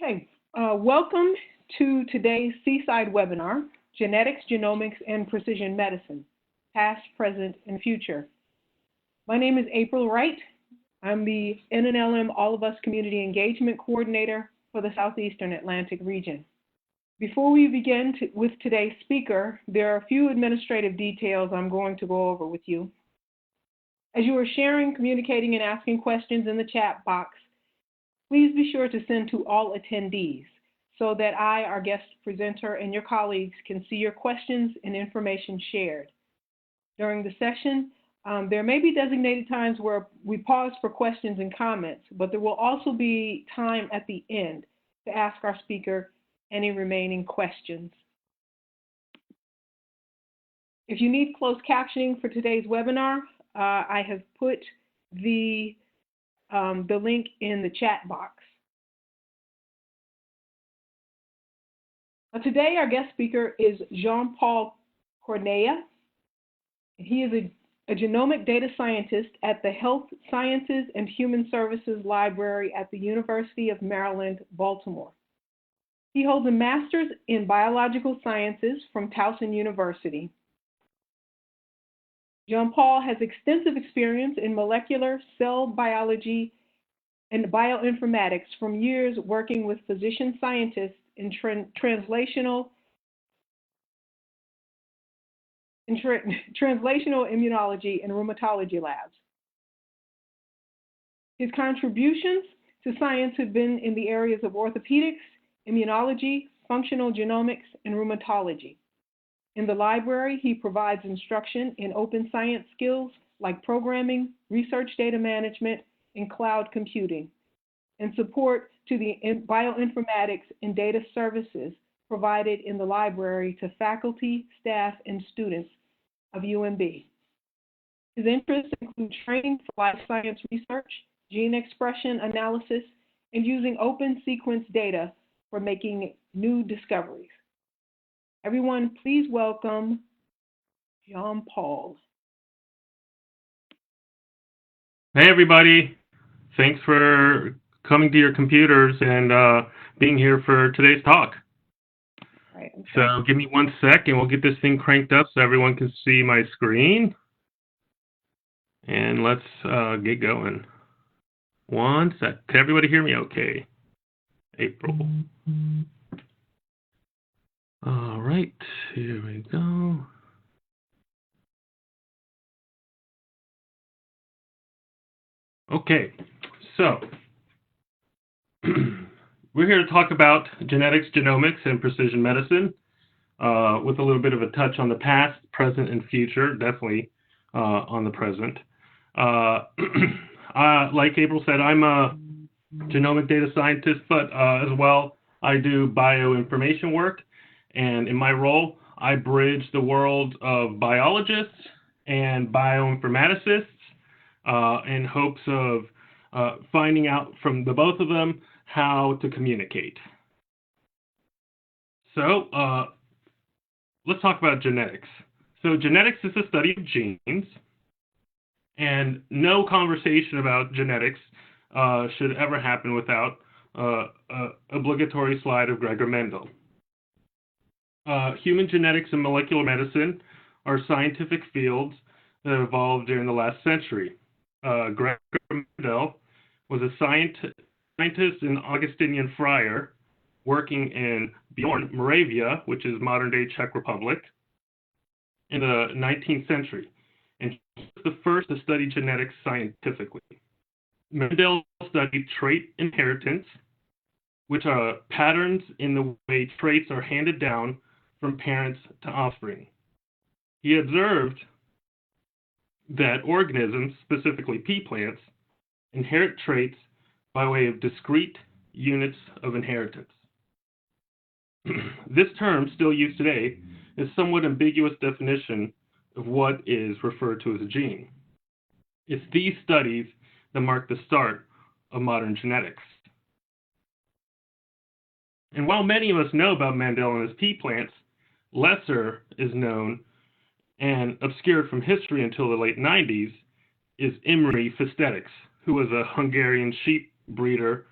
Okay, welcome to today's Seaside webinar, Genetics, Genomics, and Precision Medicine, Past, Present, and Future. My name is April Wright. I'm the NNLM All of Us Community Engagement Coordinator for the Southeastern Atlantic region. Before we begin with today's speaker, there are a few administrative details I'm going to go over with you. As you are sharing, communicating, and asking questions in the chat box, please be sure to send to all attendees so that I, our guest presenter, and your colleagues can see your questions and information shared. During the session, there may be designated times where we pause for questions and comments, but there will also be time at the end to ask our speaker any remaining questions. If you need closed captioning for today's webinar, I have put the link in the chat box. Today, our guest speaker is Jean-Paul Corneille. He is a genomic data scientist at the Health Sciences and Human Services Library at the University of Maryland, Baltimore. He holds a master's in biological sciences from Towson University. Jean-Paul has extensive experience in molecular cell biology and bioinformatics from years working with physician scientists in translational immunology and rheumatology labs. His contributions to science have been in the areas of orthopedics, immunology, functional genomics, and rheumatology. In the library, he provides instruction in open science skills like programming, research data management, and cloud computing, and support to the bioinformatics and data services provided in the library to faculty, staff, and students of UMB. His interests include training for life science research, gene expression analysis, and using open sequence data for making new discoveries. Everyone, please welcome Jean-Paul. Hey, everybody. Thanks for coming to your computers and being here for today's talk. Right, okay. So give me 1 sec and we'll get this thing cranked up so everyone can see my screen. And let's get going. 1 sec. Can everybody hear me okay? April. All right, here we go. Okay, so we're here to talk about genetics, genomics, and precision medicine with a little bit of a touch on the past, present, and future, definitely on the present. Like April said, I'm a genomic data scientist, but as well, I do bioinformation work. And in my role, I bridge the world of biologists and bioinformaticists in hopes of finding out from the both of them how to communicate. So let's talk about genetics. So genetics is the study of genes, and no conversation about genetics should ever happen without an obligatory slide of Gregor Mendel. Human genetics and molecular medicine are scientific fields that evolved during the last century. Gregor Mendel was a scientist and Augustinian friar working in Bjorn, Moravia, which is modern-day Czech Republic, in the 19th century. And he was the first to study genetics scientifically. Mendel studied trait inheritance, which are patterns in the way traits are handed down from parents to offspring. He observed that organisms, specifically pea plants, inherit traits by way of discrete units of inheritance. This term, still used today, is a somewhat ambiguous definition of what is referred to as a gene. It's these studies that mark the start of modern genetics. And while many of us know about Mendel and his pea plants, lesser is known and obscured from history until the late 90s is Imre Festetics, who was a Hungarian sheep breeder,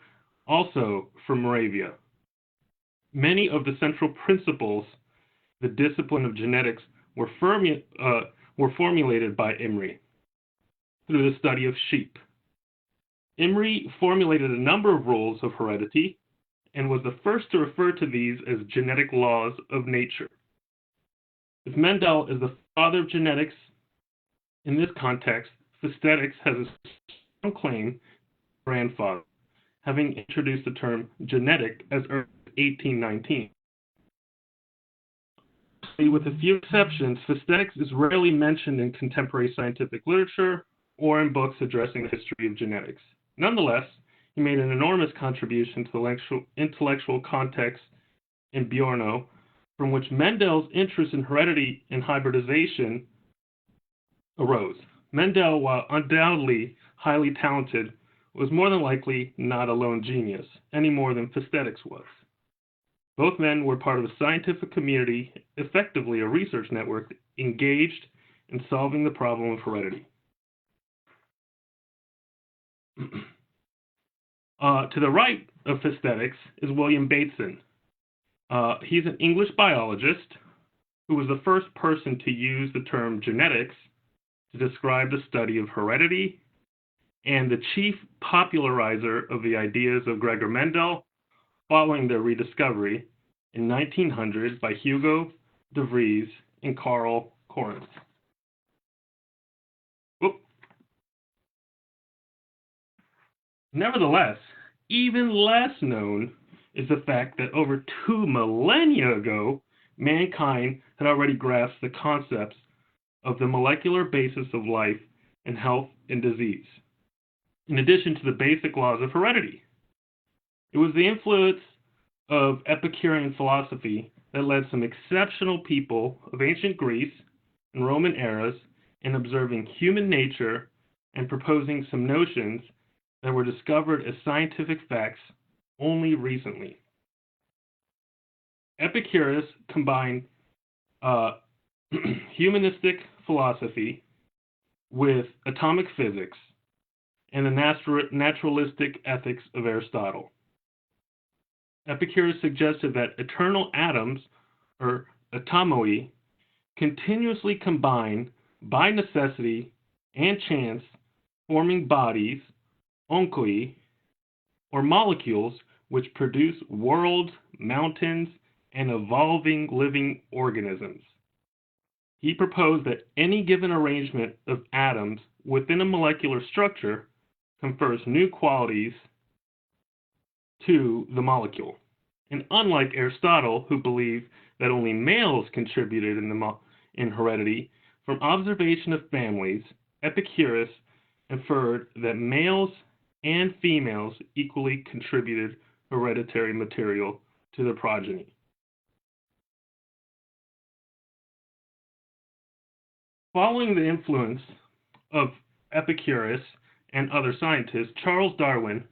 also from Moravia, Many of the central principles, the discipline of genetics, were formulated by Imrie through the study of sheep. Imrie formulated a number of rules of heredity and was the first to refer to these as genetic laws of nature. If Mendel is the father of genetics, in this context, phestetics has a strong claim grandfather, having introduced the term genetic as early as 1819. With a few exceptions, phestetics is rarely mentioned in contemporary scientific literature or in books addressing the history of genetics. Nonetheless, he made an enormous contribution to the intellectual context in Bioinformatics, from which Mendel's interest in heredity and hybridization arose. Mendel, while undoubtedly highly talented, was more than likely not a lone genius, any more than phestetics was. Both men were part of a scientific community, effectively a research network, engaged in solving the problem of heredity. To the right of phestetics is William Bateson. He's an English biologist who was the first person to use the term genetics to describe the study of heredity and the chief popularizer of the ideas of Gregor Mendel following their rediscovery in 1900 by Hugo de Vries and Carl Correns. Nevertheless, even less known is the fact that over 2 millennia ago, mankind had already grasped the concepts of the molecular basis of life and health and disease, in addition to the basic laws of heredity. It was the influence of Epicurean philosophy that led some exceptional people of ancient Greece and Roman eras in observing human nature and proposing some notions that were discovered as scientific facts only recently. Epicurus combined humanistic philosophy with atomic physics and the naturalistic ethics of Aristotle. Epicurus suggested that eternal atoms, or atomoi, continuously combine by necessity and chance, forming bodies, onkoi, or molecules which produce worlds, mountains, and evolving living organisms. He proposed that any given arrangement of atoms within a molecular structure confers new qualities to the molecule. And unlike Aristotle, who believed that only males contributed in heredity, from observation of families, Epicurus inferred that males and females equally contributed hereditary material to their progeny. Following the influence of Epicurus and other scientists, Charles Darwin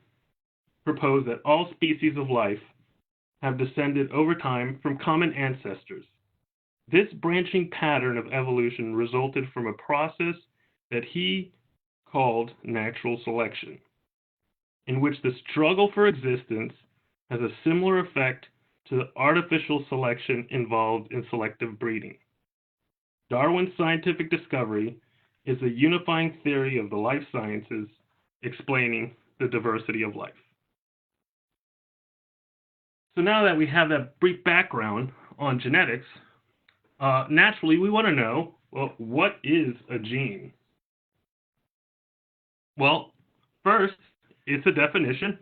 proposed that all species of life have descended over time from common ancestors. This branching pattern of evolution resulted from a process that he called natural selection, in which the struggle for existence has a similar effect to the artificial selection involved in selective breeding. Darwin's scientific discovery is a unifying theory of the life sciences, explaining the diversity of life. So now that we have that brief background on genetics, naturally we want to know, well, what is a gene? Well, first, it's a definition,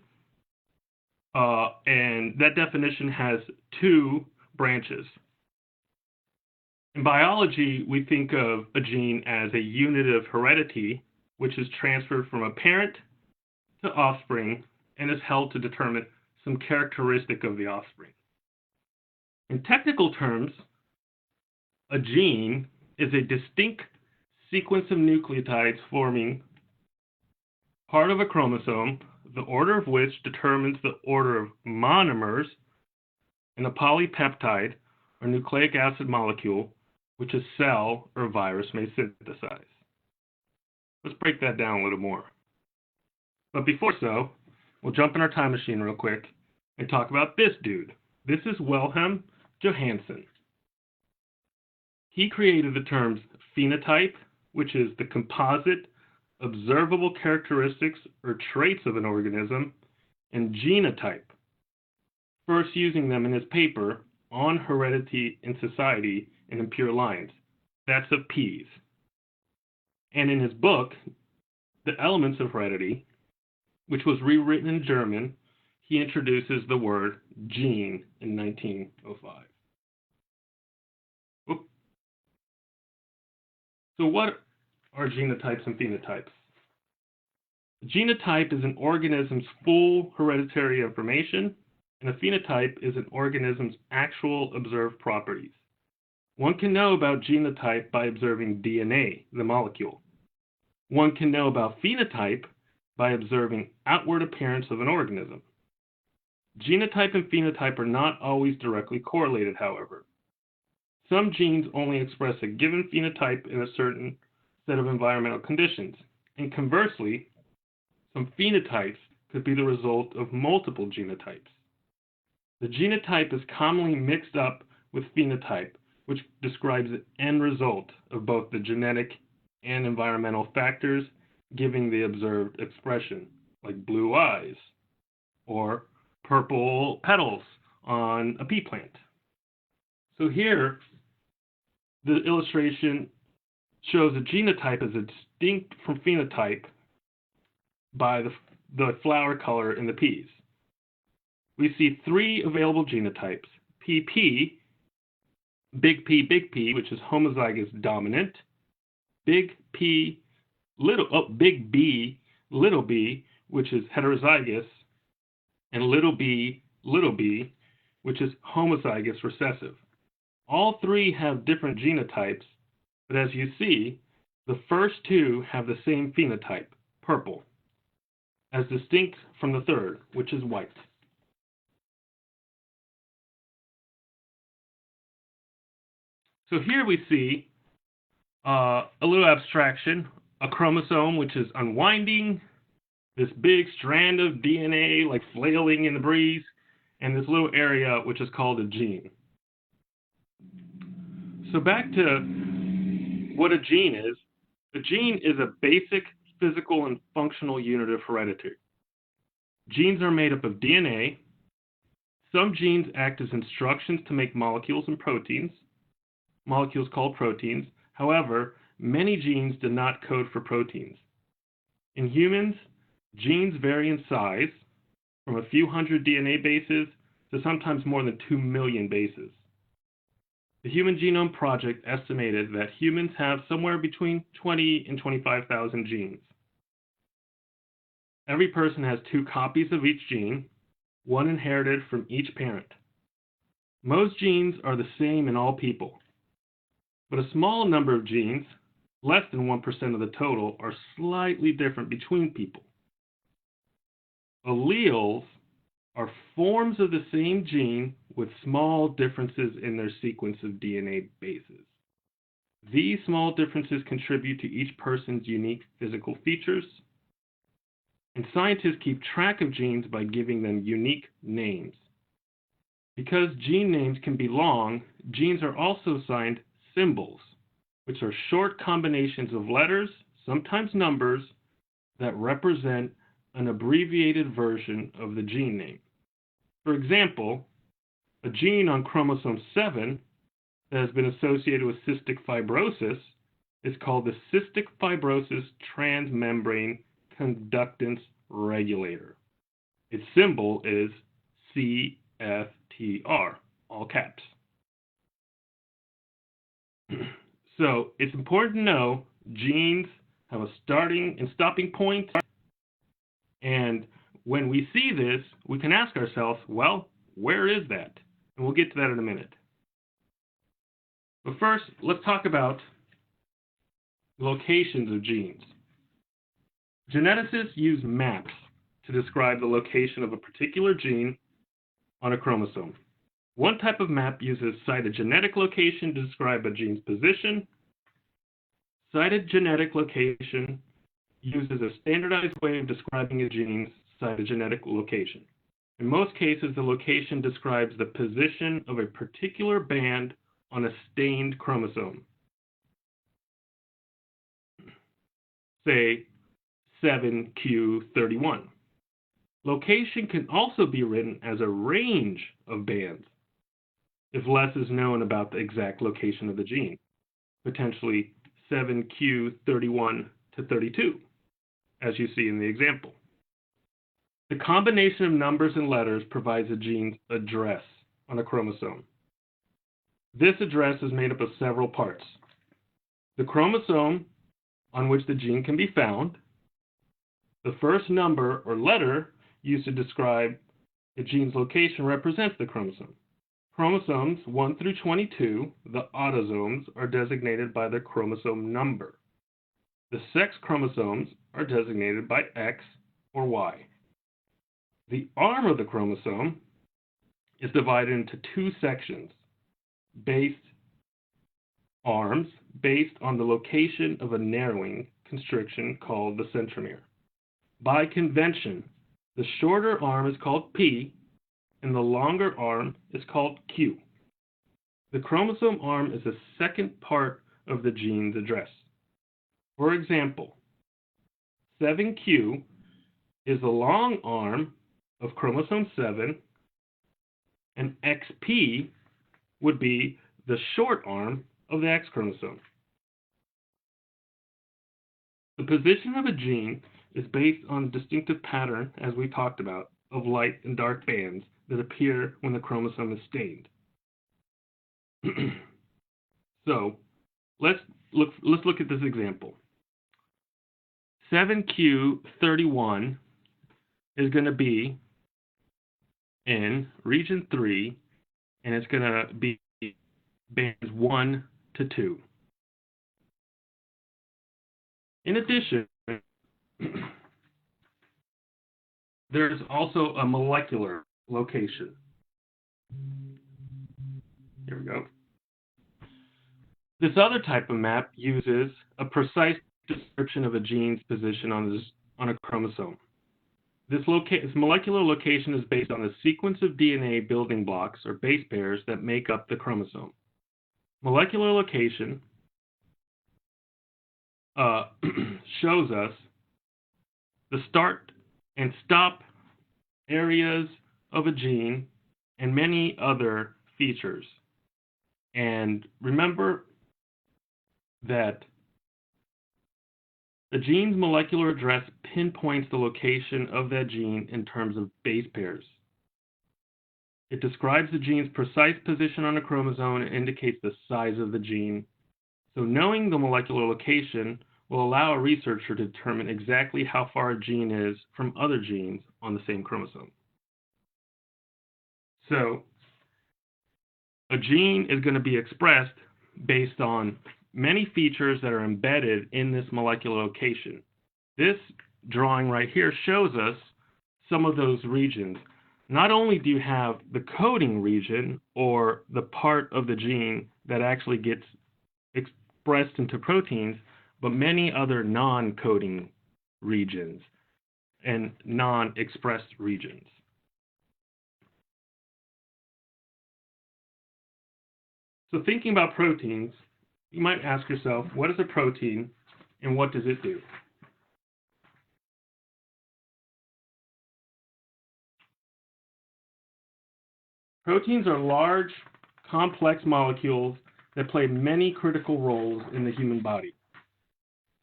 and that definition has 2 branches. In biology, we think of a gene as a unit of heredity, which is transferred from a parent to offspring and is held to determine some characteristic of the offspring. In technical terms, a gene is a distinct sequence of nucleotides forming part of a chromosome, the order of which determines the order of monomers in a polypeptide or nucleic acid molecule which a cell or virus may synthesize. Let's break that down a little more. But before so, we'll jump in our time machine real quick and talk about this dude, This is Wilhelm Johansen. He created the terms phenotype, which is the composite observable characteristics or traits of an organism, and genotype, first using them in his paper on heredity in society and in pure lines. That's of peas. And in his book, The Elements of Heredity, which was rewritten in German, he introduces the word gene in 1905. Oop. So what are genotypes and phenotypes? A genotype is an organism's full hereditary information, and a phenotype is an organism's actual observed properties. One can know about genotype by observing DNA, the molecule. One can know about phenotype by observing outward appearance of an organism. Genotype and phenotype are not always directly correlated, however. Some genes only express a given phenotype in a certain set of environmental conditions, and conversely, some phenotypes could be the result of multiple genotypes. The genotype is commonly mixed up with phenotype, which describes the end result of both the genetic and environmental factors giving the observed expression, like blue eyes or purple petals on a pea plant. So here, the illustration shows a genotype as distinct from phenotype by the flower color in the peas. We see three available genotypes: PP, big P, which is homozygous dominant; big B, little b, which is heterozygous; and little b, which is homozygous recessive. All three have different genotypes, but as you see, the first two have the same phenotype, purple, as distinct from the third, which is white. So here we see a little abstraction, a chromosome which is unwinding, this big strand of DNA like flailing in the breeze, and this little area which is called a gene. So back to what a gene is. A gene is a basic physical and functional unit of heredity. Genes are made up of DNA. Some genes act as instructions to make molecules and proteins, molecules called proteins. However, many genes do not code for proteins. In humans, genes vary in size from a few hundred DNA bases to sometimes more than 2 million bases. The Human Genome Project estimated that humans have somewhere between 20 and 25,000 genes. Every person has 2 copies of each gene, one inherited from each parent. Most genes are the same in all people, but a small number of genes, less than 1% of the total, are slightly different between people. Alleles are forms of the same gene with small differences in their sequence of DNA bases. These small differences contribute to each person's unique physical features, and scientists keep track of genes by giving them unique names. Because gene names can be long, genes are also assigned symbols, which are short combinations of letters, sometimes numbers, that represent an abbreviated version of the gene name. For example, a gene on chromosome 7 that has been associated with cystic fibrosis is called the cystic fibrosis transmembrane conductance regulator. Its symbol is CFTR, all caps. So it's important to know genes have a starting and stopping point, and when we see this, we can ask ourselves, well, where is that? And we'll get to that in a minute. But first, let's talk about locations of genes. Geneticists use maps to describe the location of a particular gene on a chromosome. One type of map uses cytogenetic location to describe a gene's position. Cytogenetic location uses a standardized way of describing a gene's cytogenetic location. In most cases, the location describes the position of a particular band on a stained chromosome. Say 7q31. Location can also be written as a range of bands if less is known about the exact location of the gene, potentially 7q31 to 32, as you see in the example. The combination of numbers and letters provides a gene's address on a chromosome. This address is made up of several parts. The chromosome on which the gene can be found, the first number or letter used to describe the gene's location represents the chromosome. Chromosomes 1 through 22, the autosomes, are designated by their chromosome number. The sex chromosomes are designated by X or Y. The arm of the chromosome is divided into two sections, base arms, based on the location of a narrowing constriction called the centromere. By convention, the shorter arm is called P, and the longer arm is called Q. The chromosome arm is the second part of the gene's address. For example, 7q is the long arm of chromosome 7, and XP would be the short arm of the X chromosome. The position of a gene is based on a distinctive pattern, as we talked about, of light and dark bands that appear when the chromosome is stained. So let's look at this example. 7q31 is going to be in region 3, and it's going to be bands 1 to 2. In addition, there's also a molecular location. Here we go. This other type of map uses a precise description of a gene's position on a chromosome. This molecular location is based on the sequence of DNA building blocks or base pairs that make up the chromosome. Molecular location shows us the start and stop areas of a gene and many other features. And remember that the gene's molecular address pinpoints the location of that gene in terms of base pairs. It describes the gene's precise position on a chromosome and indicates the size of the gene. So knowing the molecular location will allow a researcher to determine exactly how far a gene is from other genes on the same chromosome. So a gene is going to be expressed based on many features that are embedded in this molecular location. This drawing right here shows us some of those regions. Not only do you have the coding region, or the part of the gene that actually gets expressed into proteins, but many other non-coding regions and non-expressed regions. So thinking about proteins, you might ask yourself, what is a protein and what does it do? Proteins are large, complex molecules that play many critical roles in the human body.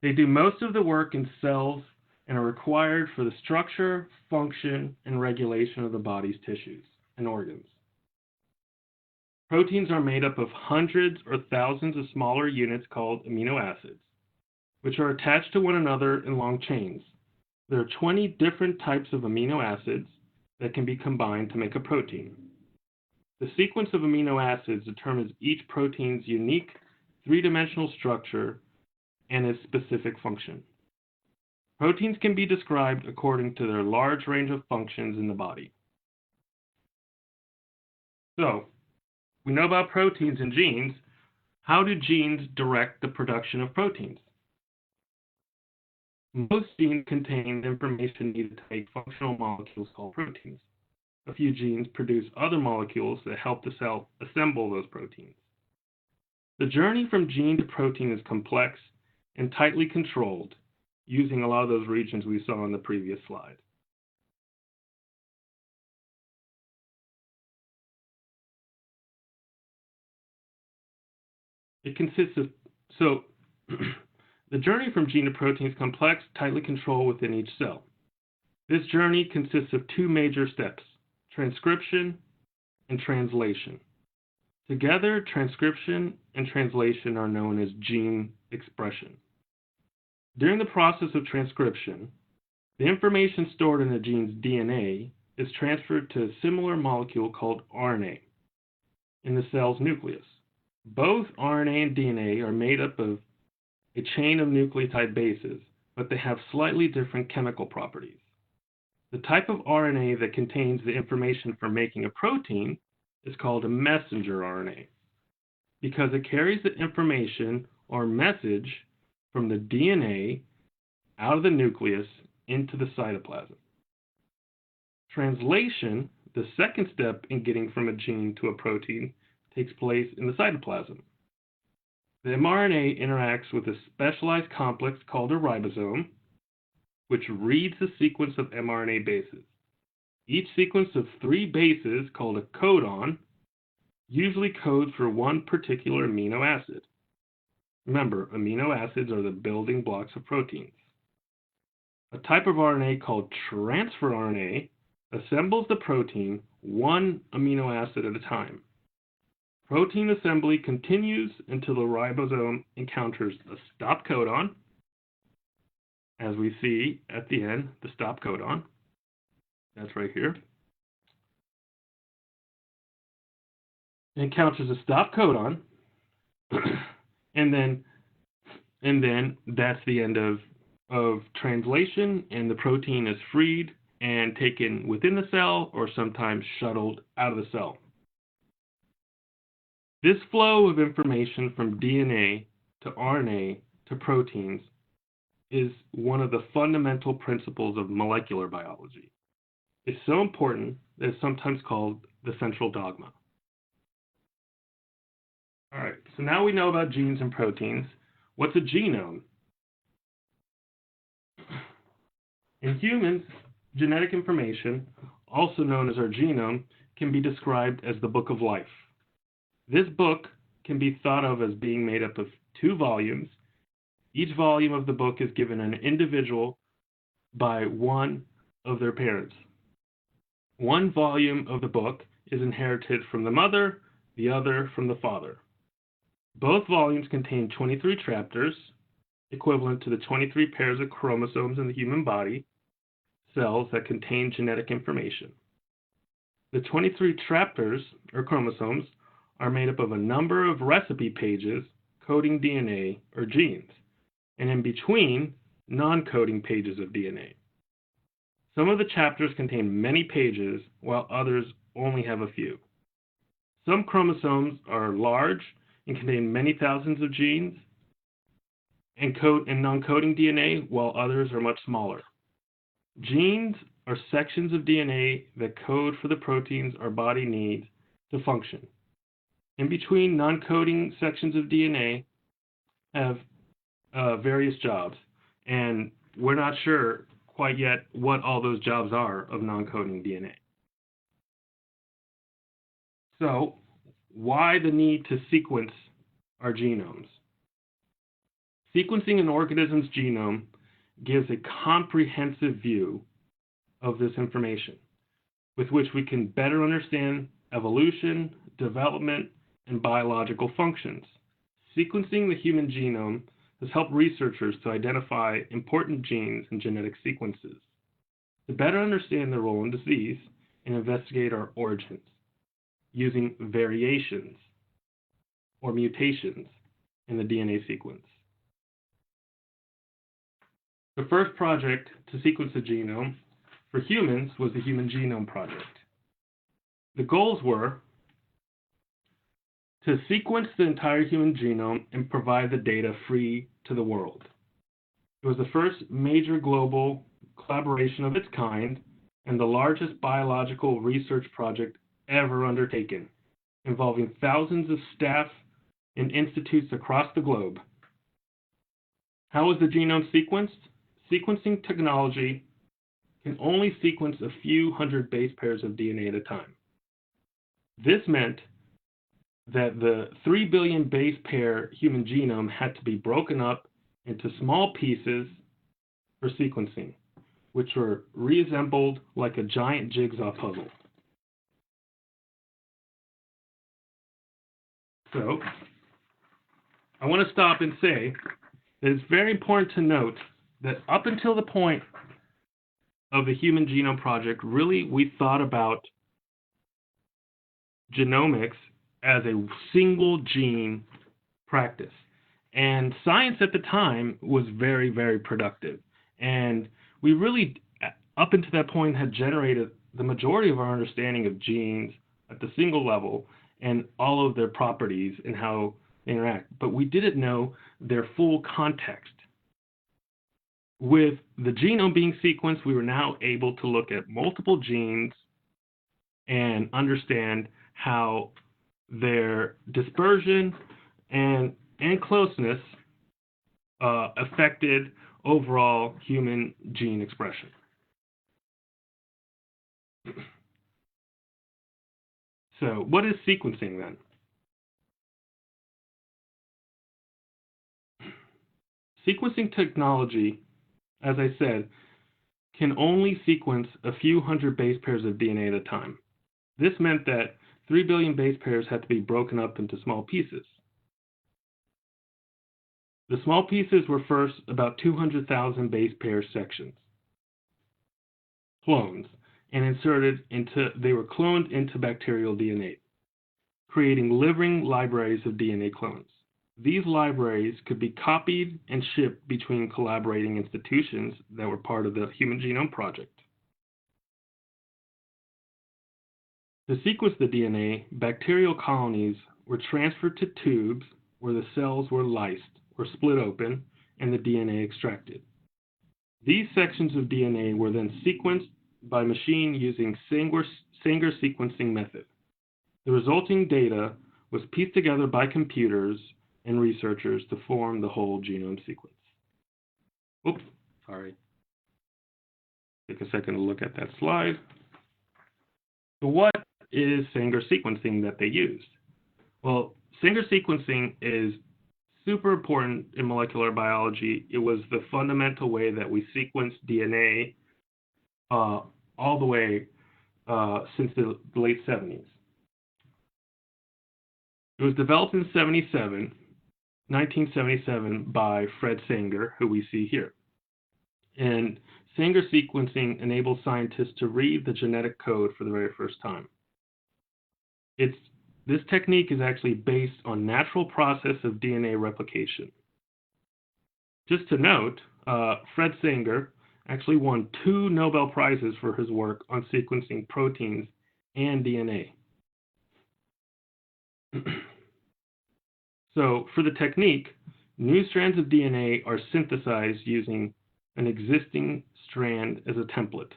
They do most of the work in cells and are required for the structure, function, and regulation of the body's tissues and organs. Proteins are made up of hundreds or thousands of smaller units called amino acids, which are attached to one another in long chains. There are 20 different types of amino acids that can be combined to make a protein. The sequence of amino acids determines each protein's unique three-dimensional structure and its specific function. Proteins can be described according to their large range of functions in the body. So, we know about proteins and genes. How do genes direct the production of proteins? Most genes contain the information needed to make functional molecules called proteins. a few genes produce other molecules that help the cell assemble those proteins. The journey from gene to protein is complex and tightly controlled, using a lot of those regions we saw on the previous slide. It consists of, the journey from gene to protein is complex, tightly controlled within each cell. This journey consists of two major steps: transcription and translation. Together, transcription and translation are known as gene expression. During the process of transcription, the information stored in the gene's DNA is transferred to a similar molecule called RNA in the cell's nucleus. Both RNA and DNA are made up of a chain of nucleotide bases, but they have slightly different chemical properties. The type of RNA that contains the information for making a protein is called a messenger RNA because it carries the information or message from the DNA out of the nucleus into the cytoplasm. Translation, the second step in getting from a gene to a protein, takes place in the cytoplasm. The mRNA interacts with a specialized complex called a ribosome, which reads the sequence of mRNA bases. Each sequence of 3 bases, called a codon, usually codes for one particular amino acid. Remember, amino acids are the building blocks of proteins. A type of RNA called transfer RNA assembles the protein one amino acid at a time. Protein assembly continues until the ribosome encounters a stop codon, as we see at the end, the stop codon. That's right here. It encounters a stop codon, and then that's the end of translation, and the protein is freed and taken within the cell or sometimes shuttled out of the cell. This flow of information from DNA to RNA to proteins is one of the fundamental principles of molecular biology. It's so important that it's sometimes called the central dogma. All right, so now we know about genes and proteins. What's a genome? In humans, genetic information, also known as our genome, can be described as the book of life. This book can be thought of as being made up of 2 volumes. Each volume of the book is given an individual by one of their parents. One volume of the book is inherited from the mother, the other from the father. Both volumes contain 23 chapters, equivalent to the 23 pairs of chromosomes in the human body, cells that contain genetic information. The 23 chapters, or chromosomes, are made up of a number of recipe pages coding DNA or genes, and in between, non-coding pages of DNA. Some of the chapters contain many pages, while others only have a few. Some chromosomes are large and contain many thousands of genes and code in non-coding DNA, while others are much smaller. Genes are sections of DNA that code for the proteins our body needs to function. In between, non-coding sections of DNA have various jobs, and we're not sure quite yet what all those jobs are of non-coding DNA. So, why the need to sequence our genomes? Sequencing an organism's genome gives a comprehensive view of this information, with which we can better understand evolution, development, and biological functions. Sequencing the human genome has helped researchers to identify important genes and genetic sequences, to better understand their role in disease and investigate our origins, using variations or mutations in the DNA sequence. The first project to sequence the genome for humans was the Human Genome Project. The goals were to sequence the entire human genome and provide the data free to the world. It was the first major global collaboration of its kind and the largest biological research project ever undertaken, involving thousands of staff and institutes across the globe. How is the genome sequenced? Sequencing technology can only sequence a few hundred base pairs of DNA at a time. This meant that the 3 billion base pair human genome had to be broken up into small pieces for sequencing, which were reassembled like a giant jigsaw puzzle. So, I want to stop and say that it's very important to note that up until the point of the Human Genome Project, really we thought about genomics as a single gene practice. And science at the time was very, very productive. And we really, up until that point, had generated the majority of our understanding of genes at the single level and all of their properties and how they interact. But we didn't know their full context. With the genome being sequenced, we were now able to look at multiple genes and understand how their dispersion and closeness affected overall human gene expression. So, what is sequencing then? Sequencing technology, as I said, can only sequence a few hundred base pairs of DNA at a time. This meant that 3 billion base pairs had to be broken up into small pieces. The small pieces were first about 200,000 base pair sections, clones, and they were cloned into bacterial DNA, creating living libraries of DNA clones. These libraries could be copied and shipped between collaborating institutions that were part of the Human Genome Project. To sequence the DNA, bacterial colonies were transferred to tubes where the cells were lysed, or split open, and the DNA extracted. These sections of DNA were then sequenced by machine using Sanger sequencing method. The resulting data was pieced together by computers and researchers to form the whole genome sequence. Oops, sorry. Take a second to look at that slide. So what is Sanger sequencing that they used? Well, Sanger sequencing is super important in molecular biology. It was the fundamental way that we sequence DNA all the way since the late 70s. It was developed in 1977 by Fred Sanger, who we see here. And Sanger sequencing enables scientists to read the genetic code for the very first time. This technique is actually based on natural process of DNA replication. Just to note, Fred Sanger actually won 2 Nobel Prizes for his work on sequencing proteins and DNA. So for the technique, new strands of DNA are synthesized using an existing strand as a template,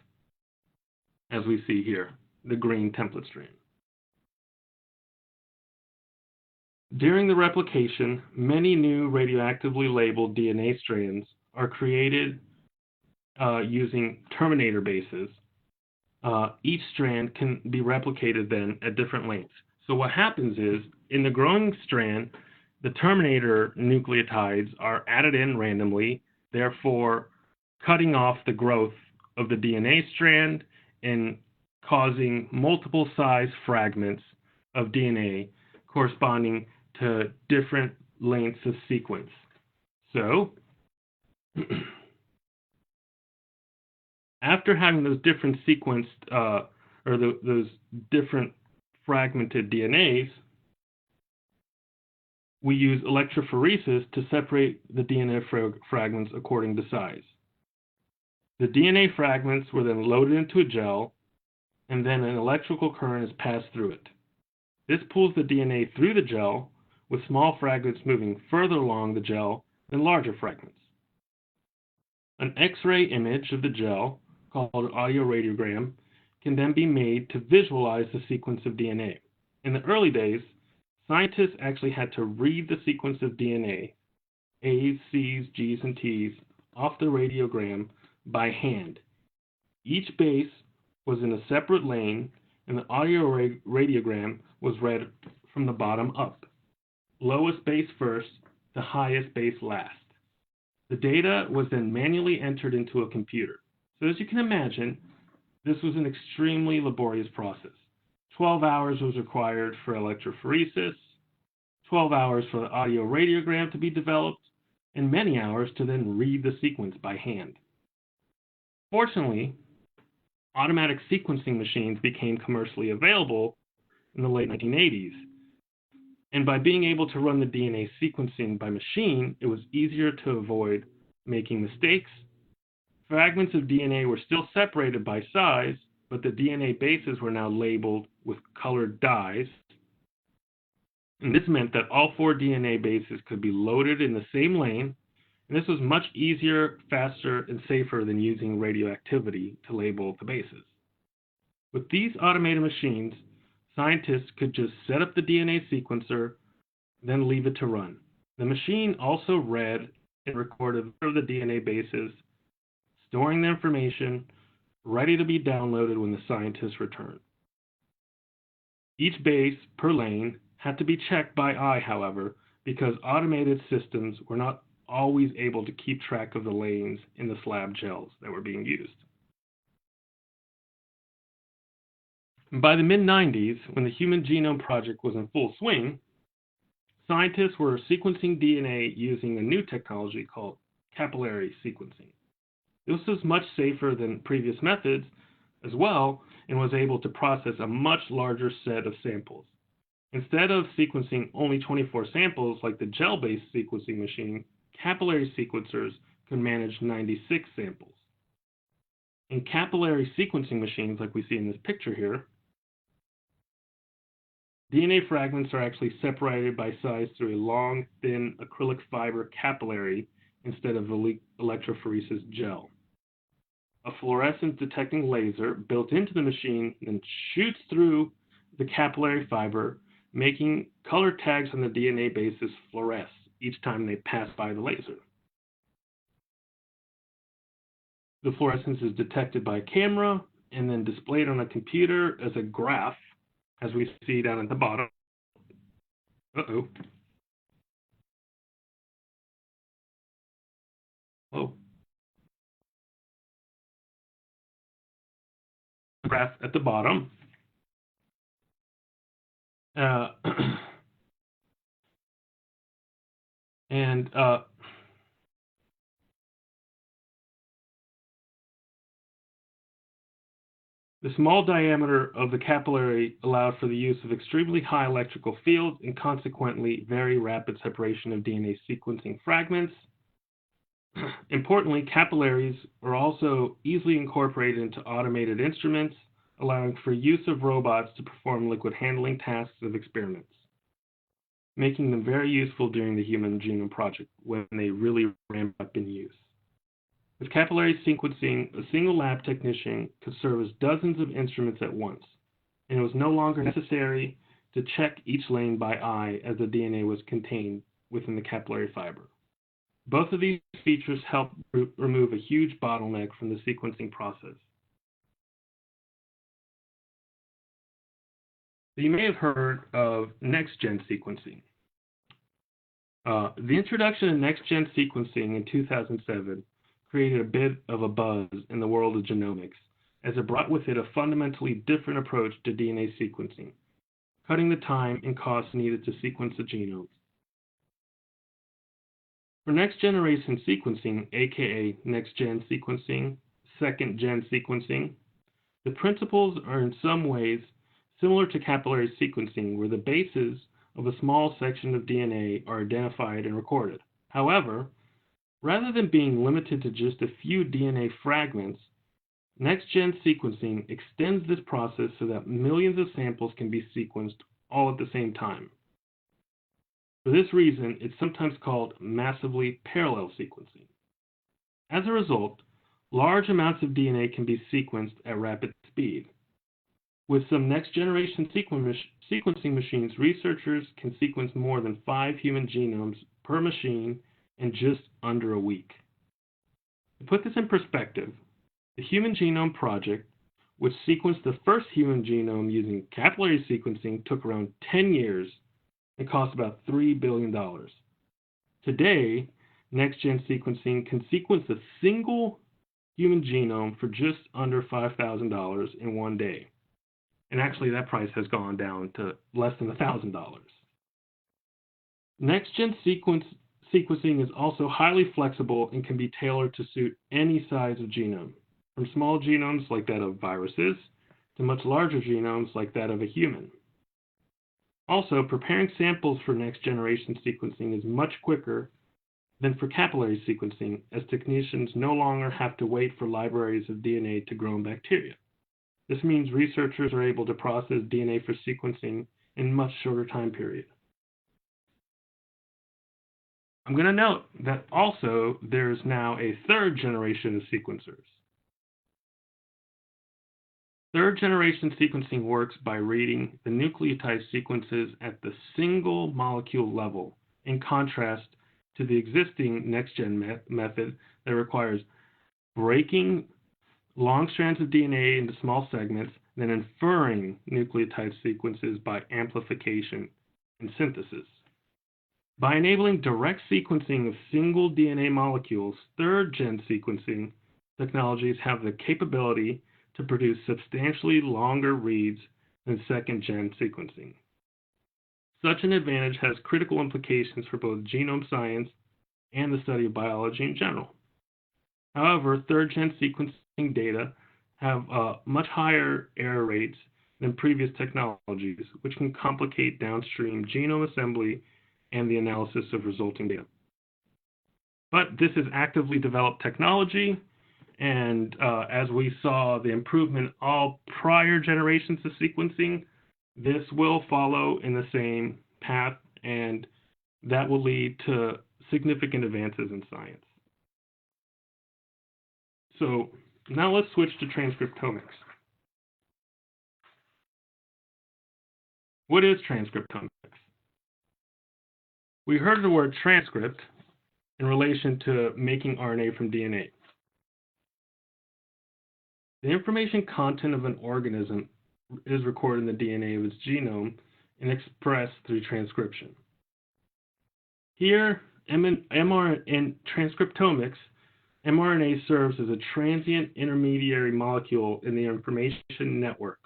as we see here, the green template strand. During the replication, many new radioactively labeled DNA strands are created using terminator bases. Each strand can be replicated then at different lengths. So what happens is, in the growing strand, the terminator nucleotides are added in randomly, therefore cutting off the growth of the DNA strand and causing multiple size fragments of DNA corresponding to different lengths of sequence. So, after having those different sequenced, those different fragmented DNAs, we use electrophoresis to separate the DNA fragments according to size. The DNA fragments were then loaded into a gel, and then an electrical current is passed through it. This pulls the DNA through the gel, with small fragments moving further along the gel than larger fragments. An X-ray image of the gel, called an audioradiogram, can then be made to visualize the sequence of DNA. In the early days, scientists actually had to read the sequence of DNA, A's, C's, G's, and T's, off the radiogram by hand. Each base was in a separate lane, and the audioradiogram was read from the bottom up. Lowest base first, the highest base last. The data was then manually entered into a computer. So as you can imagine, this was an extremely laborious process. 12 hours was required for electrophoresis, 12 hours for the audioradiogram to be developed, and many hours to then read the sequence by hand. Fortunately, automatic sequencing machines became commercially available in the late 1980s. And by being able to run the DNA sequencing by machine, it was easier to avoid making mistakes. Fragments of DNA were still separated by size, but the DNA bases were now labeled with colored dyes. And this meant that all 4 DNA bases could be loaded in the same lane, and this was much easier, faster, and safer than using radioactivity to label the bases. With these automated machines, scientists could just set up the DNA sequencer, then leave it to run. The machine also read and recorded the DNA bases, storing the information, ready to be downloaded when the scientists returned. Each base per lane had to be checked by eye, however, because automated systems were not always able to keep track of the lanes in the slab gels that were being used. By the mid-90s, when the Human Genome Project was in full swing, scientists were sequencing DNA using a new technology called capillary sequencing. This was much safer than previous methods as well, and was able to process a much larger set of samples. Instead of sequencing only 24 samples like the gel-based sequencing machine, capillary sequencers could manage 96 samples. In capillary sequencing machines like we see in this picture here, DNA fragments are actually separated by size through a long, thin acrylic fiber capillary instead of electrophoresis gel. A fluorescence detecting laser built into the machine then shoots through the capillary fiber, making color tags on the DNA bases fluoresce each time they pass by the laser. The fluorescence is detected by a camera and then displayed on a computer as a graph, as we see down at the bottom. Uh-oh. Oh. Graph at the bottom. The small diameter of the capillary allowed for the use of extremely high electrical fields and consequently very rapid separation of DNA sequencing fragments. Importantly, capillaries are also easily incorporated into automated instruments, allowing for use of robots to perform liquid handling tasks of experiments, making them very useful during the Human Genome Project when they really ramp up in use. With capillary sequencing, a single lab technician could service dozens of instruments at once, and it was no longer necessary to check each lane by eye as the DNA was contained within the capillary fiber. Both of these features help remove a huge bottleneck from the sequencing process. So you may have heard of next-gen sequencing. The introduction of next-gen sequencing in 2007 created a bit of a buzz in the world of genomics, as it brought with it a fundamentally different approach to DNA sequencing, cutting the time and costs needed to sequence the genome. For next-generation sequencing, aka next-gen sequencing, second-gen sequencing, the principles are in some ways similar to capillary sequencing, where the bases of a small section of DNA are identified and recorded. However, rather than being limited to just a few DNA fragments, next-gen sequencing extends this process so that millions of samples can be sequenced all at the same time. For this reason, it's sometimes called massively parallel sequencing. As a result, Large amounts of DNA can be sequenced at rapid speed. With some next-generation sequencing machines, researchers can sequence more than 5 human genomes per machine in just under a week. To put this in perspective, the Human Genome Project, which sequenced the first human genome using capillary sequencing, took around 10 years and cost about $3 billion. Today, next-gen sequencing can sequence a single human genome for just under $5,000 in one day. And actually, that price has gone down to less than $1,000. Next-gen sequencing is also highly flexible and can be tailored to suit any size of genome, from small genomes like that of viruses to much larger genomes like that of a human. Also, preparing samples for next-generation sequencing is much quicker than for capillary sequencing, as technicians no longer have to wait for libraries of DNA to grow in bacteria. This means researchers are able to process DNA for sequencing in a much shorter time period. I'm going to note that also there's now a third generation of sequencers. Third generation sequencing works by reading the nucleotide sequences at the single molecule level, in contrast to the existing next-gen method that requires breaking long strands of DNA into small segments, then inferring nucleotide sequences by amplification and synthesis. By enabling direct sequencing of single DNA molecules, third-gen sequencing technologies have the capability to produce substantially longer reads than second-gen sequencing. Such an advantage has critical implications for both genome science and the study of biology in general. However, third-gen sequencing data have much higher error rates than previous technologies, which can complicate downstream genome assembly and the analysis of resulting data. But this is actively developed technology, and as we saw the improvement all prior generations of sequencing, this will follow in the same path, and that will lead to significant advances in science. So now let's switch to transcriptomics. What is transcriptomics? We heard the word transcript in relation to making RNA from DNA. The information content of an organism is recorded in the DNA of its genome and expressed through transcription. Here, in transcriptomics, mRNA serves as a transient intermediary molecule in the information network,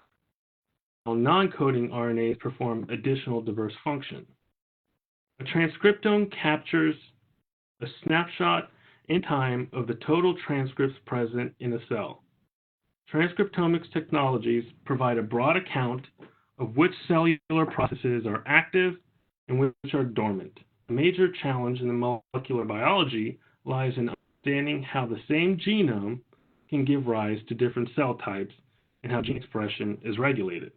while non-coding RNAs perform additional diverse functions. A transcriptome captures a snapshot in time of the total transcripts present in a cell. Transcriptomics technologies provide a broad account of which cellular processes are active and which are dormant. A major challenge in the molecular biology lies in understanding how the same genome can give rise to different cell types and how gene expression is regulated.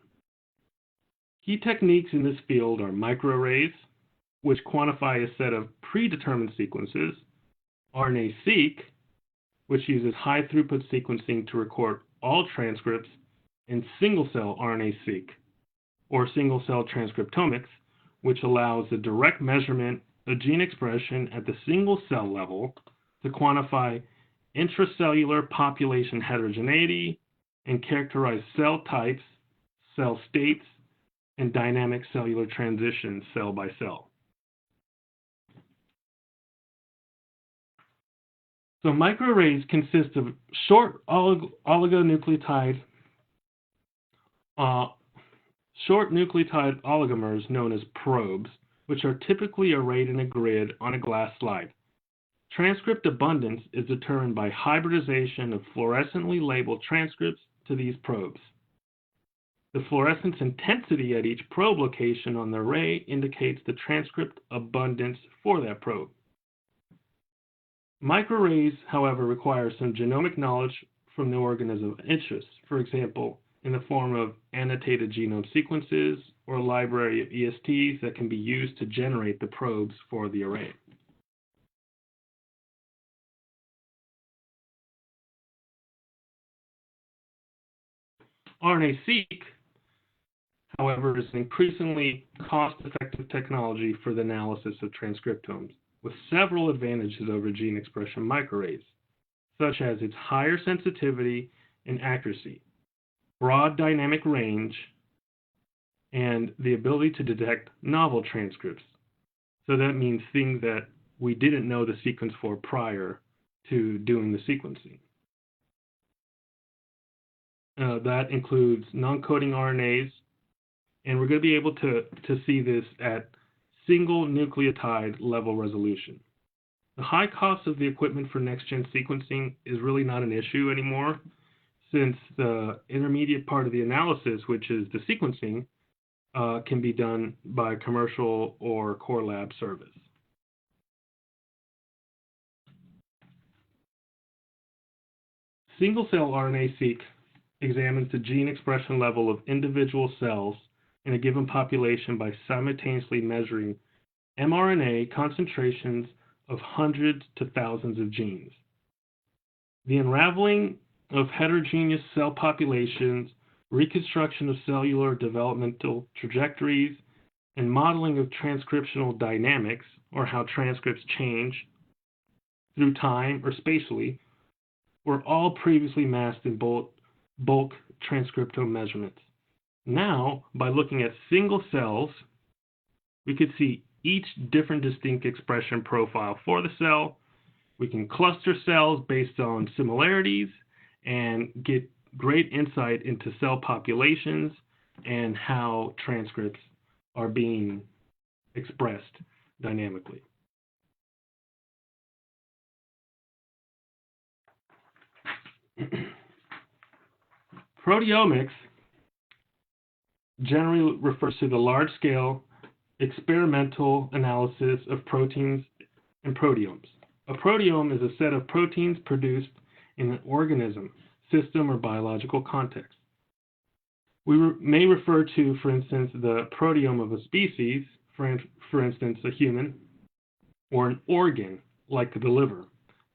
Key techniques in this field are microarrays, which quantify a set of predetermined sequences, RNA-seq, which uses high-throughput sequencing to record all transcripts, and single-cell RNA-seq, or single-cell transcriptomics, which allows the direct measurement of gene expression at the single-cell level to quantify intracellular population heterogeneity and characterize cell types, cell states, and dynamic cellular transitions cell by cell. So microarrays consist of short oligonucleotide oligomers known as probes, which are typically arrayed in a grid on a glass slide. Transcript abundance is determined by hybridization of fluorescently labeled transcripts to these probes. The fluorescence intensity at each probe location on the array indicates the transcript abundance for that probe. Microarrays, however, require some genomic knowledge from the organism of interest, for example, in the form of annotated genome sequences or a library of ESTs that can be used to generate the probes for the array. RNA-seq, however, is an increasingly cost-effective technology for the analysis of transcriptomes, with several advantages over gene expression microarrays, such as its higher sensitivity and accuracy, broad dynamic range, and the ability to detect novel transcripts. So that means things that we didn't know the sequence for prior to doing the sequencing. That includes non-coding RNAs, and we're going to be able to see this at single nucleotide level resolution. The high cost of the equipment for next-gen sequencing is really not an issue anymore, since the intermediate part of the analysis, which is the sequencing, can be done by commercial or core lab service. Single-cell RNA-seq examines the gene expression level of individual cells in a given population by simultaneously measuring mRNA concentrations of hundreds to thousands of genes. The unraveling of heterogeneous cell populations, reconstruction of cellular developmental trajectories, and modeling of transcriptional dynamics, or how transcripts change through time or spatially, were all previously masked in bulk transcriptome measurements. Now, by looking at single cells, we could see each different distinct expression profile for the cell. We can cluster cells based on similarities and get great insight into cell populations and how transcripts are being expressed dynamically. Proteomics generally refers to the large-scale experimental analysis of proteins and proteomes. A proteome is a set of proteins produced in an organism, system, or biological context. We may refer to, for instance, the proteome of a species, for instance, a human, or an organ, like the liver.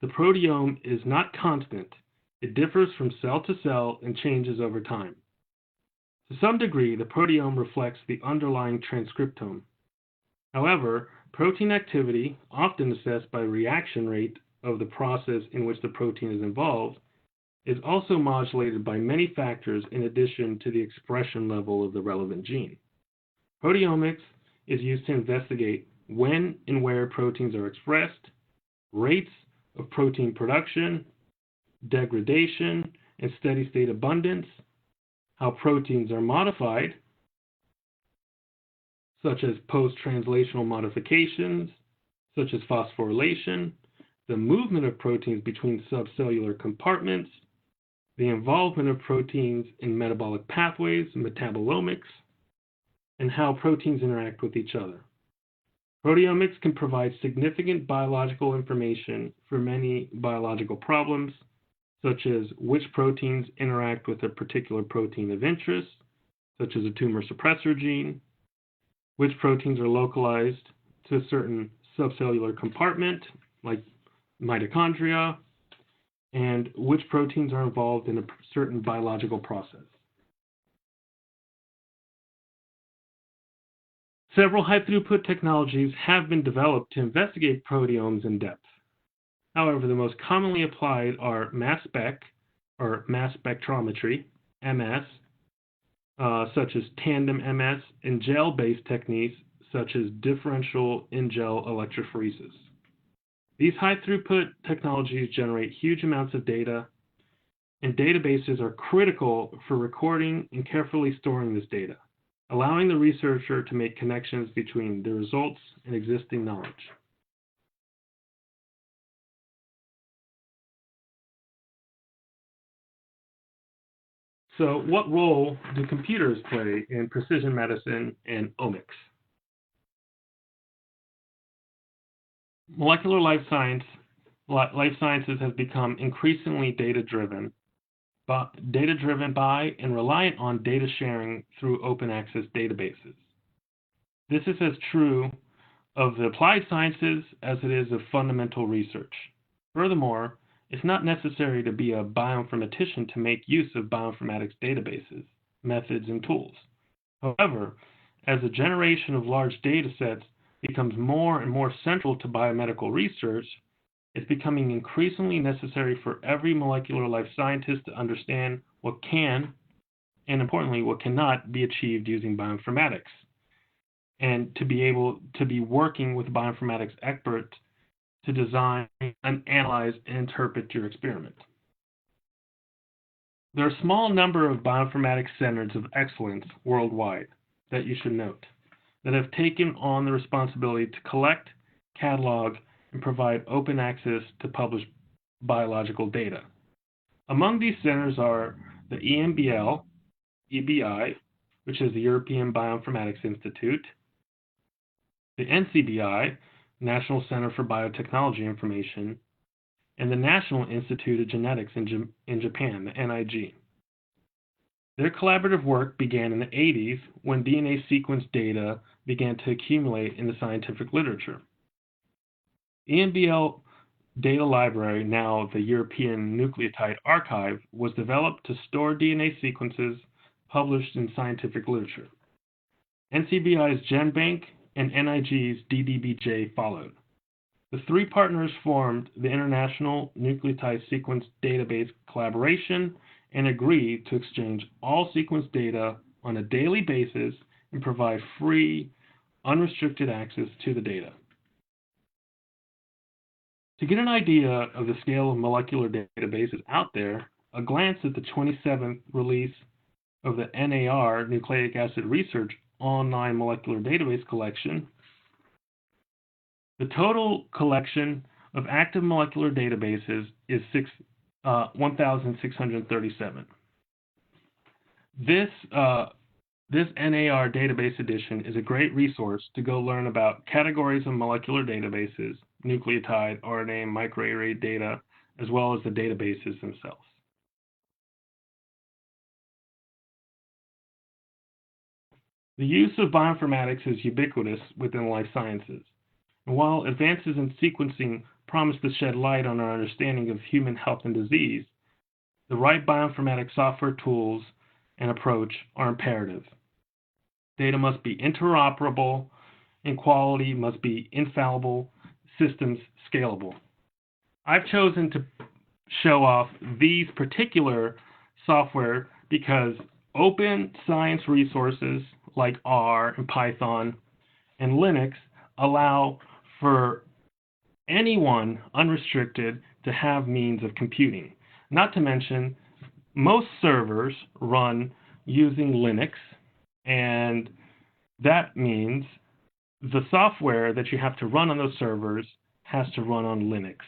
The proteome is not constant. It differs from cell to cell and changes over time. To some degree, the proteome reflects the underlying transcriptome. However, protein activity, often assessed by reaction rate of the process in which the protein is involved, is also modulated by many factors in addition to the expression level of the relevant gene. Proteomics is used to investigate when and where proteins are expressed, rates of protein production, degradation, and steady-state abundance, how proteins are modified, such as post-translational modifications, such as phosphorylation, the movement of proteins between subcellular compartments, the involvement of proteins in metabolic pathways, metabolomics, and how proteins interact with each other. Proteomics can provide significant biological information for many biological problems, such as which proteins interact with a particular protein of interest, such as a tumor suppressor gene, which proteins are localized to a certain subcellular compartment, like mitochondria, and which proteins are involved in a certain biological process. Several high-throughput technologies have been developed to investigate proteomes in depth. However, the most commonly applied are mass spec, or mass spectrometry, MS, such as tandem MS, and gel-based techniques such as differential in-gel electrophoresis. These high-throughput technologies generate huge amounts of data, and databases are critical for recording and carefully storing this data, allowing the researcher to make connections between the results and existing knowledge. So what role do computers play in precision medicine and omics? Molecular life sciences has become increasingly data-driven by and reliant on data sharing through open access databases. This is as true of the applied sciences as it is of fundamental research. Furthermore, it's not necessary to be a bioinformatician to make use of bioinformatics databases. methods, and tools. However, as a generation of large data sets becomes more and more central to biomedical research, it's becoming increasingly necessary for every molecular life scientist to understand what can, and importantly, what cannot be achieved using bioinformatics, and to be able to be working with bioinformatics experts to design and analyze and interpret your experiment. There are a small number of bioinformatics centers of excellence worldwide that you should note that have taken on the responsibility to collect, catalog, and provide open access to published biological data. Among these centers are the EMBL, EBI, which is the European Bioinformatics Institute, the NCBI, National Center for Biotechnology Information, and the National Institute of Genetics in Japan, the NIG. Their collaborative work began in the 80s when DNA sequence data began to accumulate in the scientific literature. EMBL Data Library, now the European Nucleotide Archive, was developed to store DNA sequences published in scientific literature. NCBI's GenBank and NIG's DDBJ followed. The three partners formed the International Nucleotide Sequence Database Collaboration and agreed to exchange all sequence data on a daily basis and provide free, unrestricted access to the data. To get an idea of the scale of molecular databases out there, a glance at the 27th release of the NAR Nucleic Acid Research Online Molecular Database Collection. The total collection of active molecular databases is 1,637. This NAR database edition is a great resource to go learn about categories of molecular databases, nucleotide, RNA, and microarray data, as well as the databases themselves. The use of bioinformatics is ubiquitous within life sciences. And while advances in sequencing promise to shed light on our understanding of human health and disease, the right bioinformatics software tools and approach are imperative. Data must be interoperable, and quality must be infallible, systems scalable. I've chosen to show off these particular software because open science resources like R and Python and Linux allow for anyone unrestricted to have means of computing. Not to mention, most servers run using Linux, and that means the software that you have to run on those servers has to run on Linux.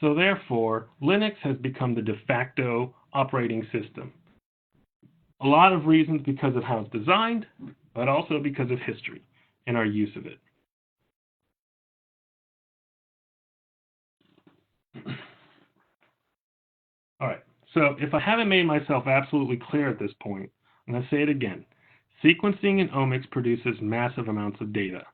So therefore, Linux has become the de facto operating system. A lot of reasons because of how it's designed, but also because of history and our use of it. All right, so if I haven't made myself absolutely clear at this point, I'm going to say it again. Sequencing and omics produces massive amounts of data.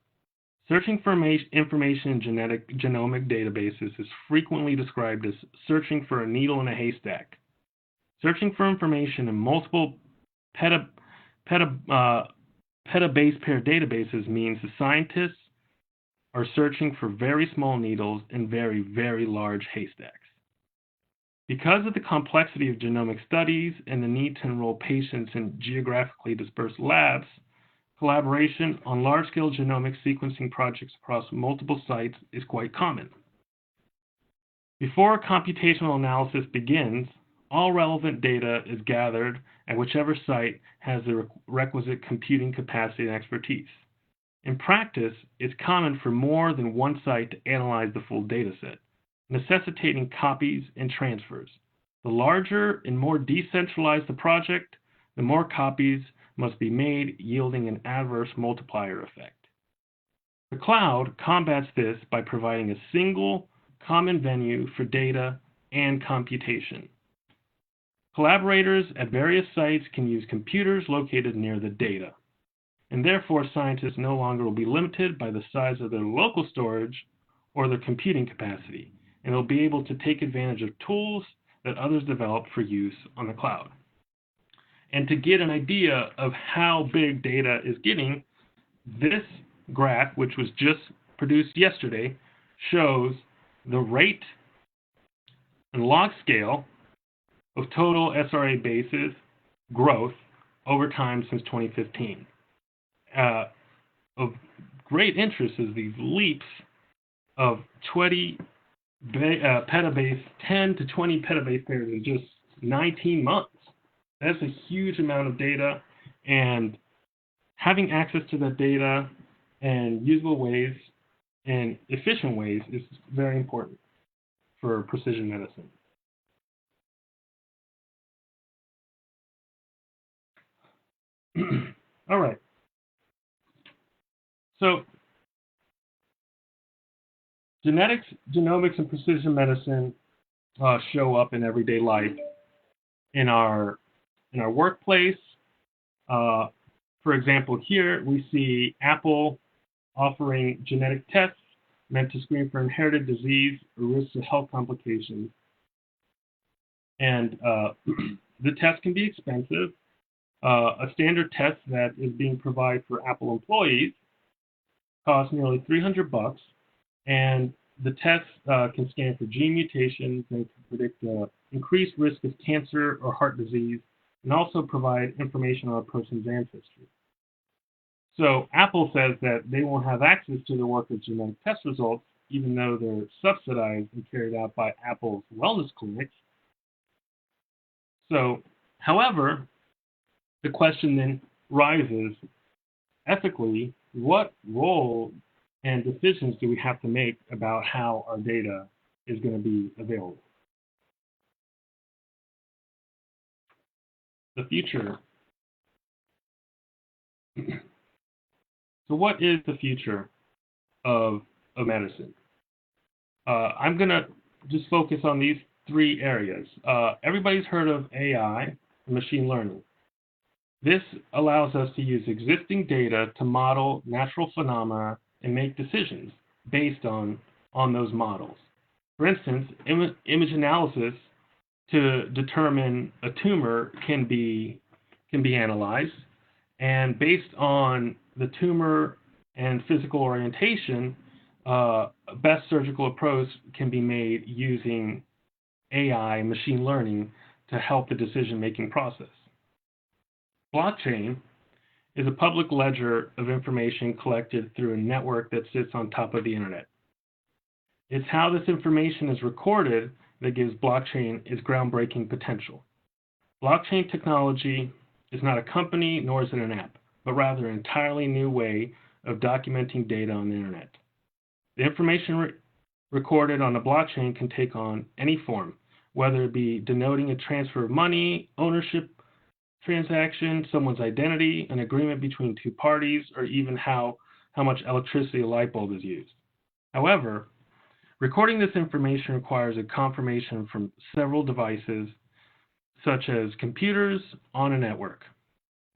Searching for information in genomic databases is frequently described as searching for a needle in a haystack. Searching for information in multiple petabase pair databases means the scientists are searching for very small needles in very, very large haystacks. Because of the complexity of genomic studies and the need to enroll patients in geographically dispersed labs, collaboration on large-scale genomic sequencing projects across multiple sites is quite common. Before computational analysis begins, all relevant data is gathered at whichever site has the requisite computing capacity and expertise. In practice, it's common for more than one site to analyze the full dataset, necessitating copies and transfers. The larger and more decentralized the project, the more copies must be made, yielding an adverse multiplier effect. The cloud combats this by providing a single common venue for data and computation. Collaborators at various sites can use computers located near the data, and therefore scientists no longer will be limited by the size of their local storage or their computing capacity, and they'll be able to take advantage of tools that others develop for use on the cloud. And to get an idea of how big data is getting, this graph, which was just produced yesterday, shows the rate and log scale of total SRA bases growth over time since 2015. Of great interest is these leaps of 20 petabase, 10 to 20 petabase pairs in just 19 months. That's a huge amount of data, and having access to that data in usable ways and efficient ways is very important for precision medicine. All right. So genetics, genomics, and precision medicine show up in everyday life in our workplace. For example, here we see Apple offering genetic tests meant to screen for inherited disease or risks of health complications. And the test can be expensive. A standard test that is being provided for Apple employees costs nearly $300, and the test can scan for gene mutations and can predict increased risk of cancer or heart disease, and also provide information on a person's ancestry. So Apple says that they won't have access to the workers' genetic test results, even though they're subsidized and carried out by Apple's wellness clinics. So, however, the question then rises, ethically, what role and decisions do we have to make about how our data is going to be available? The future. So what is the future of medicine? I'm going to just focus on these three areas. Everybody's heard of AI and machine learning. This allows us to use existing data to model natural phenomena and make decisions based on those models. For instance, image analysis to determine a tumor can be analyzed, and based on the tumor and physical orientation, best surgical approach can be made using AI, machine learning, to help the decision-making process. Blockchain is a public ledger of information collected through a network that sits on top of the internet. It's how this information is recorded that gives blockchain its groundbreaking potential. Blockchain technology is not a company, nor is it an app, but rather an entirely new way of documenting data on the internet. The information recorded on the blockchain can take on any form, whether it be denoting a transfer of money, ownership transaction, someone's identity, an agreement between two parties, or even how much electricity a light bulb is used. However, recording this information requires a confirmation from several devices, such as computers on a network.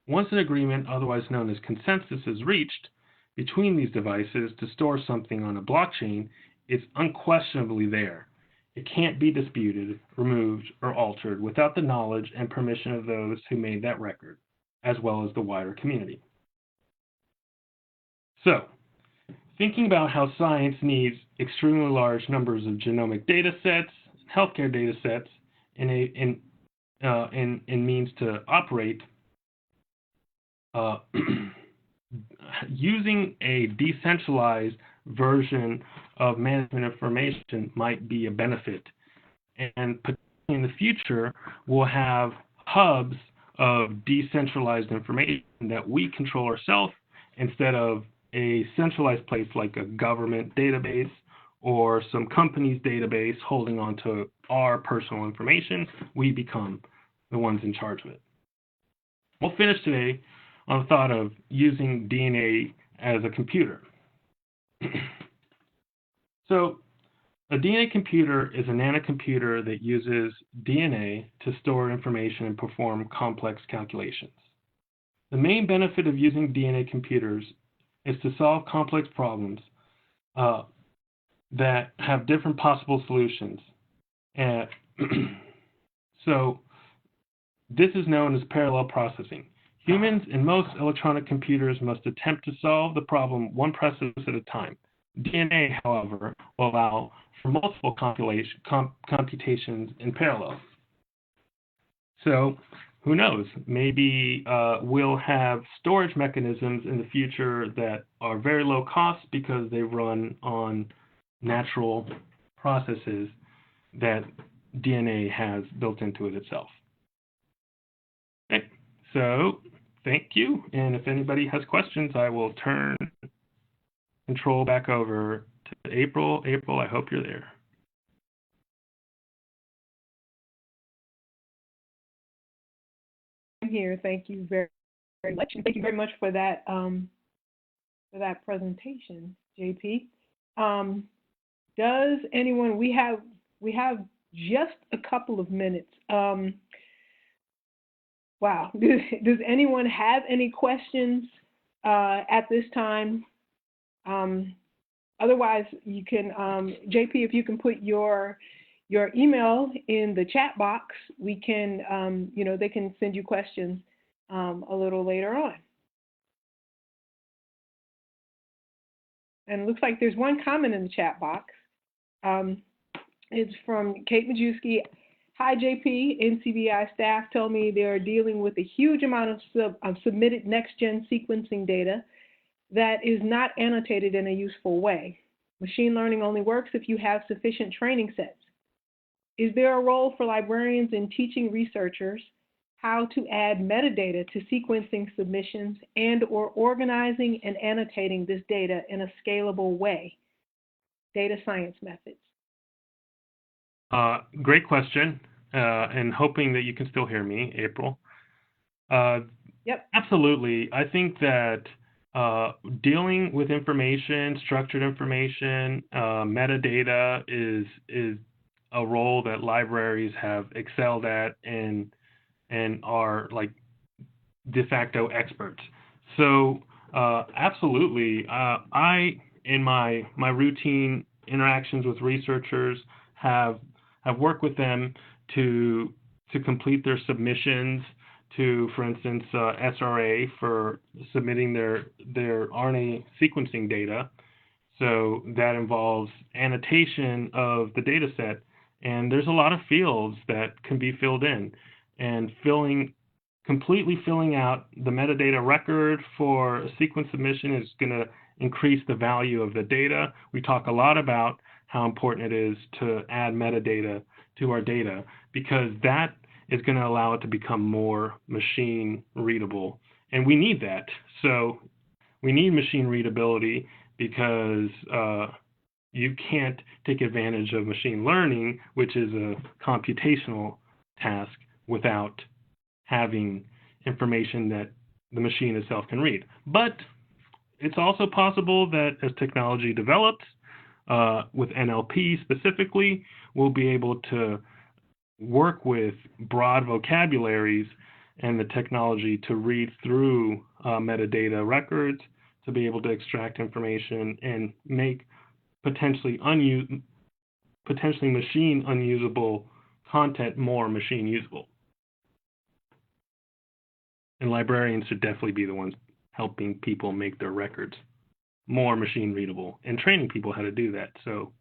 Once an agreement, otherwise known as consensus, is reached between these devices to store something on a blockchain, it's unquestionably there. It can't be disputed, removed, or altered without the knowledge and permission of those who made that record, as well as the wider community. So, thinking about how science needs extremely large numbers of genomic data sets, healthcare data sets, and means to operate, using a decentralized version of management information might be a benefit. And in the future, we'll have hubs of decentralized information that we control ourselves instead of a centralized place like a government database or some company's database holding on to our personal information. We become the ones in charge of it. We'll finish today on the thought of using DNA as a computer. So, a DNA computer is a nanocomputer that uses DNA to store information and perform complex calculations. The main benefit of using DNA computers is to solve complex problems that have different possible solutions. So, This is known as parallel processing. Humans and most electronic computers must attempt to solve the problem one process at a time. DNA, however, will allow for multiple computations in parallel. So who knows? Maybe we'll have storage mechanisms in the future that are very low cost because they run on natural processes that DNA has built into it itself. Okay, so thank you. And if anybody has questions, I will turn control back over to April. April, I hope you're there. I'm here. Thank you very, very much. And thank you very much for that presentation, JP. Does anyone, we have just a couple of minutes. Wow. Does anyone have any questions at this time? Otherwise, you can, JP, if you can put your email in the chat box, we can, they can send you questions a little later on. And it looks like there's one comment in the chat box. It's from Kate Majewski. Hi, JP. NCBI staff tell me they are dealing with a huge amount of submitted next-gen sequencing data that is not annotated in a useful way. Machine learning only works if you have sufficient training sets. Is there a role for librarians in teaching researchers how to add metadata to sequencing submissions and/or organizing and annotating this data in a scalable way? Data science methods. Great question, and hoping that you can still hear me, April. Yep. Absolutely. I think that dealing with information, structured information, metadata is a role that libraries have excelled at and are like de facto experts. So absolutely, I in my routine interactions with researchers have worked with them to complete their submissions to, for instance, SRA for submitting their RNA sequencing data. So that involves annotation of the data set, and there's a lot of fields that can be filled in, and completely filling out the metadata record for a sequence submission is going to increase the value of the data. We talk a lot about how important it is to add metadata to our data because that is going to allow it to become more machine readable. And we need that. So we need machine readability because you can't take advantage of machine learning, which is a computational task, without having information that the machine itself can read. But it's also possible that as technology develops, with NLP specifically, we'll be able to work with broad vocabularies and the technology to read through metadata records to be able to extract information and make potentially machine unusable content more machine usable. And librarians should definitely be the ones helping people make their records more machine readable and training people how to do that. So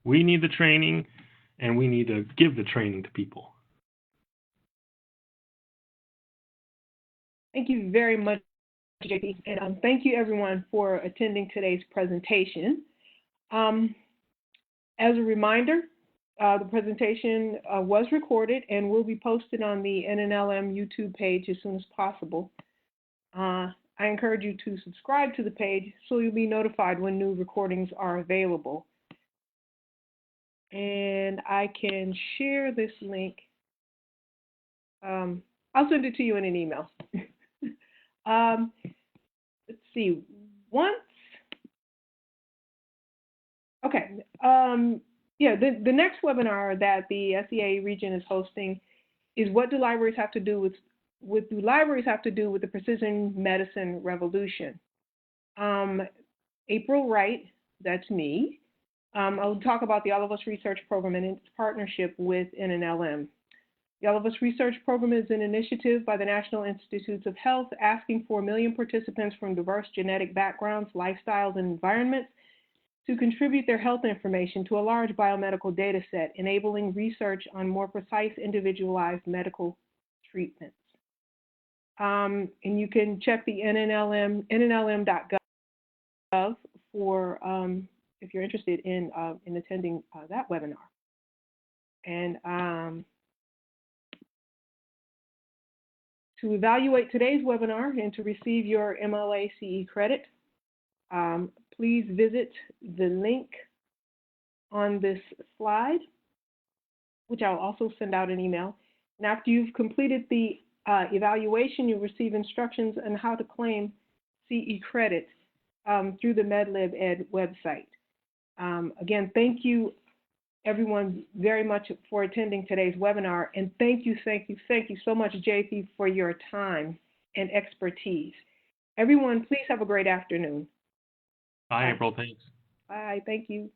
we need the training and we need to give the training to people. Thank you very much, JP. And thank you everyone for attending today's presentation. As a reminder, the presentation was recorded and will be posted on the NNLM YouTube page as soon as possible. I encourage you to subscribe to the page so you'll be notified when new recordings are available. And I can share this link. I'll send it to you in an email. Let's see. Okay. Yeah, the next webinar that the SEA region is hosting is what do libraries have to do with the precision medicine revolution? April Wright, that's me. I'll talk about the All of Us Research Program and its partnership with NNLM. The All of Us Research Program is an initiative by the National Institutes of Health asking for 1 million participants from diverse genetic backgrounds, lifestyles, and environments to contribute their health information to a large biomedical data set, enabling research on more precise, individualized medical treatments. And you can check the nnlm.gov for if you're interested in attending that webinar. And to evaluate today's webinar and to receive your MLA CE credit, please visit the link on this slide, which I'll also send out an email. And after you've completed the evaluation, you'll receive instructions on how to claim CE credit through the MedLib Ed website. Again, thank you everyone very much for attending today's webinar, and thank you so much, JP, for your time and expertise. Everyone, please have a great afternoon. Bye, April. Thanks. Bye. Thank you.